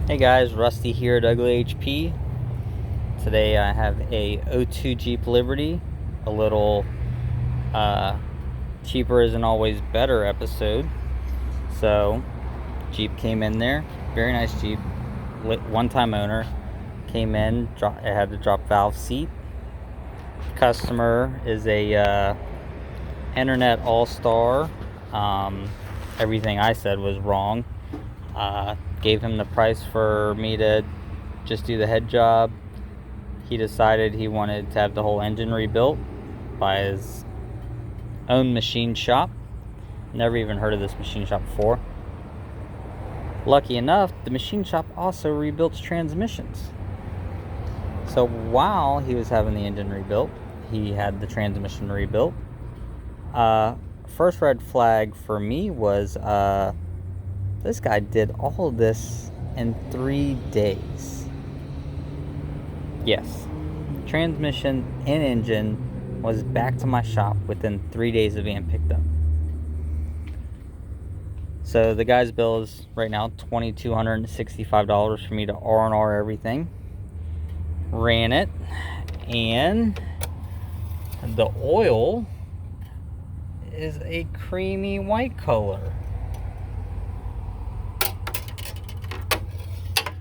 Hey guys, Rusty here at Ugly HP. Today I have a '02 Jeep Liberty, a little cheaper isn't always better episode. So Jeep came in there, very nice Jeep, one-time owner, came in, it had the drop valve seat. Customer is a internet all-star. Everything I said was wrong. Gave him the price for me to just do the head job. He decided he wanted to have the whole engine rebuilt by his own machine shop. Never even heard of this machine shop before. Lucky enough, the machine shop also rebuilds transmissions. So while he was having the engine rebuilt, he had the transmission rebuilt. First red flag for me was this guy did all of this in 3 days. Yes, transmission and engine was back to my shop within 3 days of being picked up. So the guy's bill is right now $2,265 for me to R&R everything. Ran it, and the oil is a creamy white color.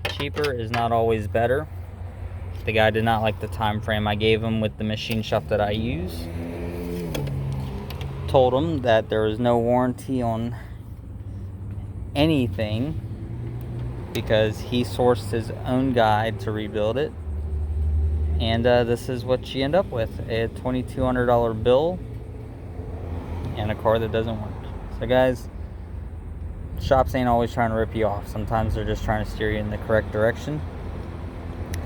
Cheaper is not always better. The guy did not like the time frame I gave him with the machine shop that I use. Told him that there was no warranty on anything because he sourced his own guy to rebuild it. And this is what you end up with, a $2,200 bill and a car that doesn't work. So guys, shops ain't always trying to rip you off. Sometimes they're just trying to steer you in the correct direction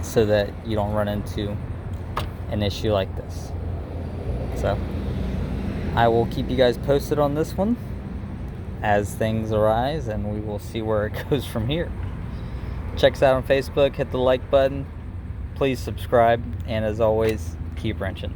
so that you don't run into an issue like this. So I will keep you guys posted on this one as things arise, and we will see where it goes from here. Check us out on Facebook, hit the like button, please subscribe, and as always, keep wrenching.